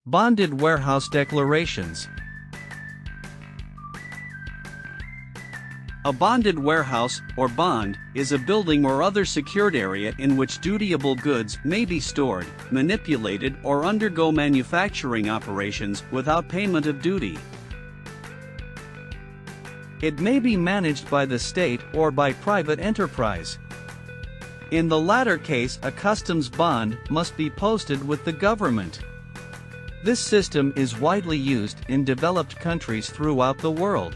Bonded warehouse declarations. A bonded warehouse, or bond, is a building or other secured area in which dutiable goods may be stored, manipulated, or undergo manufacturing operations without payment of duty. It may be managed by the state or by private enterprise. In the latter case, a customs bond must be posted with the government. This system is widely used in developed countries throughout the world.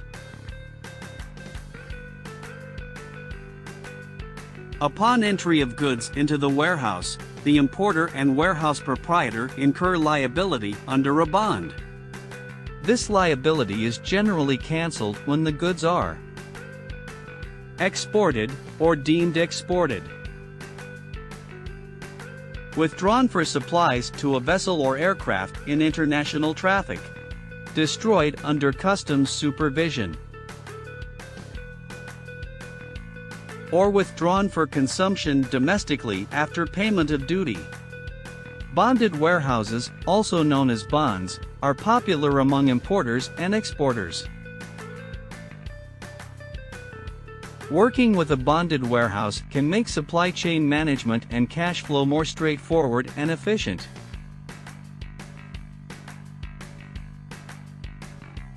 Upon entry of goods into the warehouse, the importer and warehouse proprietor incur liability under a bond. This liability is generally cancelled when the goods are exported or deemed exported, withdrawn for supplies to a vessel or aircraft in international traffic, destroyed under customs supervision, or withdrawn for consumption domestically after payment of duty. Bonded warehouses, also known as bonds, are popular among importers and exporters. Working with a bonded warehouse can make supply chain management and cash flow more straightforward and efficient.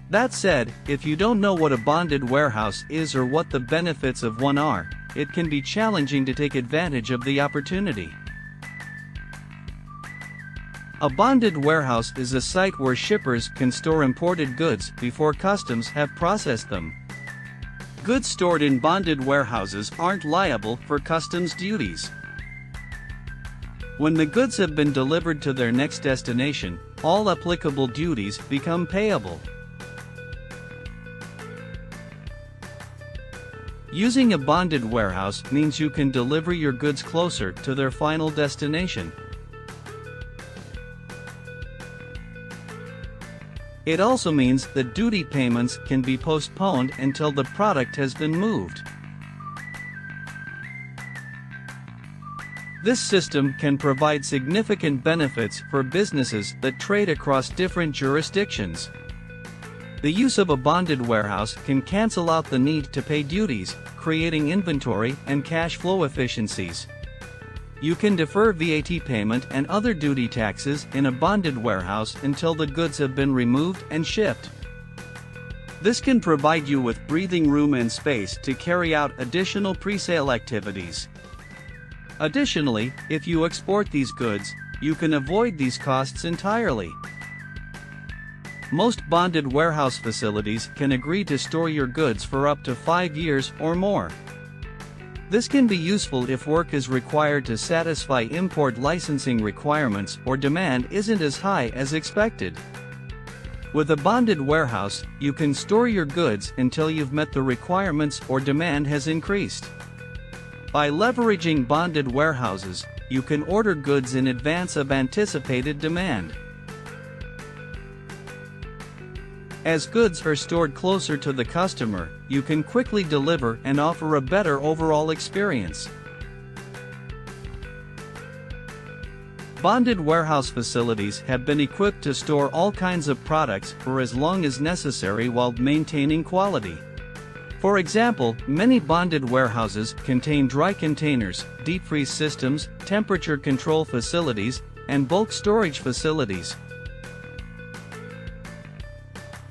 That said, if you don't know what a bonded warehouse is or what the benefits of one are, it can be challenging to take advantage of the opportunity. A bonded warehouse is a site where shippers can store imported goods before customs have processed them. Goods stored in bonded warehouses aren't liable for customs duties. When the goods have been delivered to their next destination, all applicable duties become payable. Using a bonded warehouse means you can deliver your goods closer to their final destination. It also means that duty payments can be postponed until the product has been moved. This system can provide significant benefits for businesses that trade across different jurisdictions. The use of a bonded warehouse can cancel out the need to pay duties, creating inventory and cash flow efficiencies. You can defer VAT payment and other duty taxes in a bonded warehouse until the goods have been removed and shipped. This can provide you with breathing room and space to carry out additional pre-sale activities. Additionally, if you export these goods, you can avoid these costs entirely. Most bonded warehouse facilities can agree to store your goods for up to 5 years or more. This can be useful if work is required to satisfy import licensing requirements or demand isn't as high as expected. With a bonded warehouse, you can store your goods until you've met the requirements or demand has increased. By leveraging bonded warehouses, you can order goods in advance of anticipated demand. As goods are stored closer to the customer, you can quickly deliver and offer a better overall experience. Bonded warehouse facilities have been equipped to store all kinds of products for as long as necessary while maintaining quality. For example, many bonded warehouses contain dry containers, deep freeze systems, temperature control facilities, and bulk storage facilities.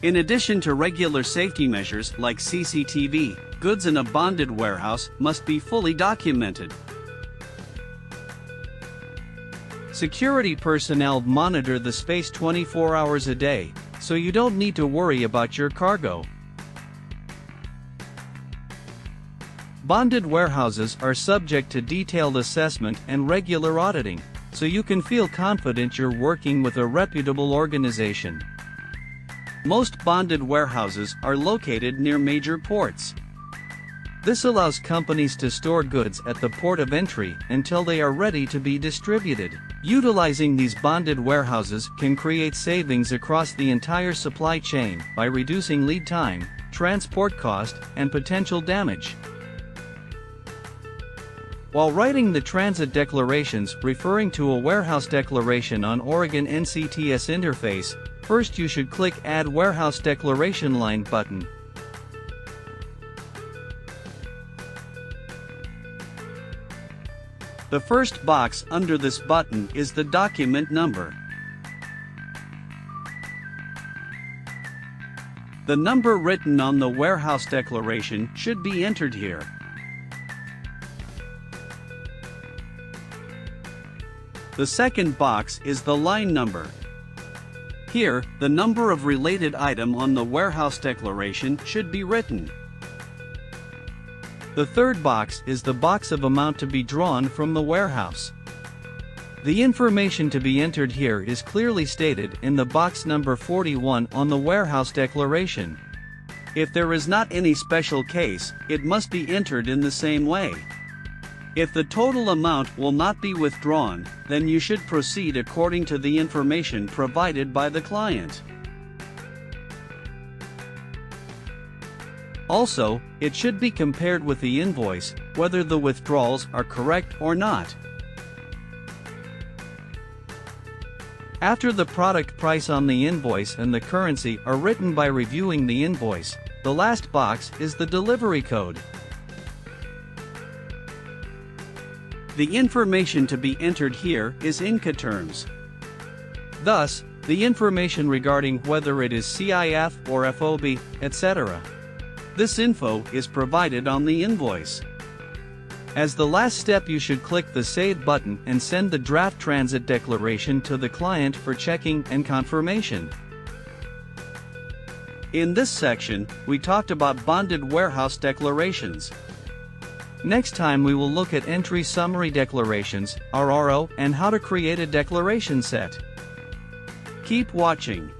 In addition to regular safety measures like CCTV, goods in a bonded warehouse must be fully documented. Security personnel monitor the space 24 hours a day, so you don't need to worry about your cargo. Bonded warehouses are subject to detailed assessment and regular auditing, so you can feel confident you're working with a reputable organization. Most bonded warehouses are located near major ports. This allows companies to store goods at the port of entry until they are ready to be distributed. Utilizing these bonded warehouses can create savings across the entire supply chain by reducing lead time, transport cost, and potential damage. While writing the transit declarations referring to a warehouse declaration on Oregon NCTS interface, first you should click Add Warehouse Declaration Line button. The first box under this button is the document number. The number written on the warehouse declaration should be entered here. The second box is the line number. Here, the number of related item on the warehouse declaration should be written. The third box is the box of amount to be drawn from the warehouse. The information to be entered here is clearly stated in the box number 41 on the warehouse declaration. If there is not any special case, it must be entered in the same way. If the total amount will not be withdrawn, then you should proceed according to the information provided by the client. Also, it should be compared with the invoice, whether the withdrawals are correct or not. After the product price on the invoice and the currency are written by reviewing the invoice, the last box is the delivery code. The information to be entered here is Incoterms. Thus, the information regarding whether it is CIF or FOB, etc. This info is provided on the invoice. As the last step, you should click the Save button and send the draft transit declaration to the client for checking and confirmation. In this section, we talked about bonded warehouse declarations. Next time we will look at entry summary declarations, RRO, and how to create a declaration set. Keep watching.